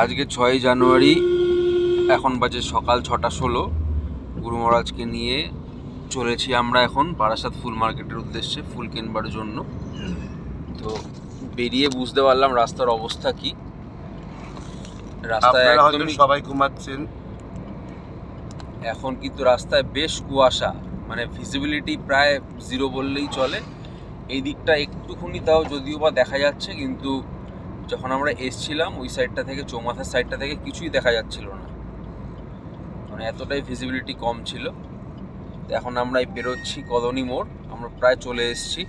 আজকে 6ই জানুয়ারি, এখন বাজে সকাল 6:16। গুরু মহারাজকে নিয়ে চলেছি আমরা এখন বারাসাত ফুল মার্কেটের উদ্দেশ্যে ফুল কিনবার জন্য। তো বেরিয়ে বুঝতে পারলাম রাস্তার অবস্থা কি। রাস্তায় একদমই সবাই ঘুমাচ্ছেন এখন, কিন্তু রাস্তায় বেশ কুয়াশা, মানে ভিজিবিলিটি প্রায় 0 বললেই চলে। এই দিকটা একটুখানি তাও যদিও বা দেখা যাচ্ছে, কিন্তু যখন আমরা এসছিলাম ওই সাইডটা থেকে, চৌমাথার সাইডটা থেকে কিছুই দেখা যাচ্ছিল না, মানে এতটাই ভিজিবিলিটি কম ছিল। এখন আমরা বেরোচ্ছি কলোনি মোড়, আমরা প্রায় চলে এসেছি।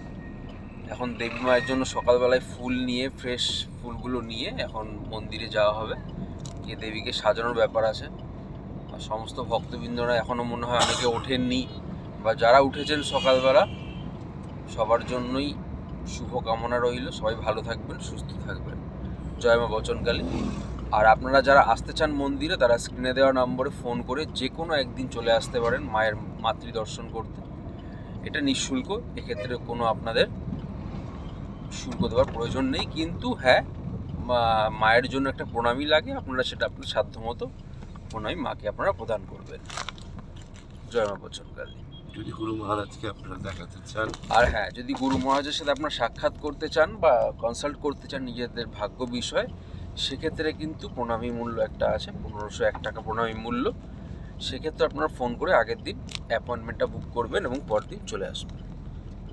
এখন দেবী মায়ের জন্য সকালবেলায় ফুল নিয়ে, ফ্রেশ ফুলগুলো নিয়ে এখন মন্দিরে যাওয়া হবে, গিয়ে দেবীকে সাজানোর ব্যাপার আছে। আর সমস্ত ভক্তবৃন্দরা এখনও মনে হয় অনেকে ওঠেননি, বা যারা উঠেছেন সকালবেলা সবার জন্যই শুভকামনা রইল। সবাই ভালো থাকবেন, সুস্থ থাকবেন। জয় মা বচনকালী। আর আপনারা যারা আসতে চান মন্দিরে, তারা স্ক্রিনে দেওয়া নম্বরে ফোন করে যে কোনো একদিন চলে আসতে পারেন মায়ের মাতৃদর্শন করতে। এটা নিঃশুল্ক, এক্ষেত্রে কোনো আপনাদের শুল্ক দেওয়ার প্রয়োজন নেই। কিন্তু হ্যাঁ, মায়ের জন্য একটা প্রণামী লাগে, আপনারা সেটা আপনার সাধ্যমতো প্রণামী মাকে আপনারা প্রদান করবেন। জয় মা বচনকালী। যদি গুরু মহারাজকে আপনারা দেখাতে চান, আর হ্যাঁ, যদি গুরু মহারাজের সাথে আপনারা সাক্ষাৎ করতে চান বা কনসাল্ট করতে চান নিজেদের ভাগ্য বিষয়, সেক্ষেত্রে কিন্তু প্রণামী মূল্য একটা আছে, 1501 টাকা প্রণামী মূল্য। সেক্ষেত্রে আপনারা ফোন করে আগের দিন অ্যাপয়েন্টমেন্টটা বুক করবেন এবং পরদিন চলে আসবেন।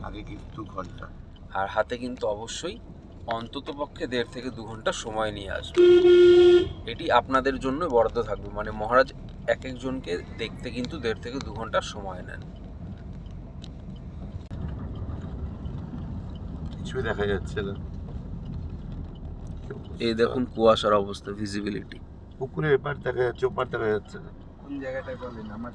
আগে কিন্তু 2 ঘন্টা, আর হাতে কিন্তু অবশ্যই অন্তত পক্ষে 1.5 থেকে 2 ঘন্টা সময় নিয়ে আসবে। এটি আপনাদের জন্য বরাদ্দ থাকবে, মানে মহারাজ এক একজনকে দেখতে কিন্তু 1.5 থেকে 2 ঘন্টা সময় নেন। কিছুই দেখা যাচ্ছে না। এই দেখুন কুয়াশার অবস্থা, ভিজিবিলিটি পুকুরের এপার দেখা যাচ্ছে, ওপার দেখা যাচ্ছে না। কোন জায়গাটায় বলেন আমার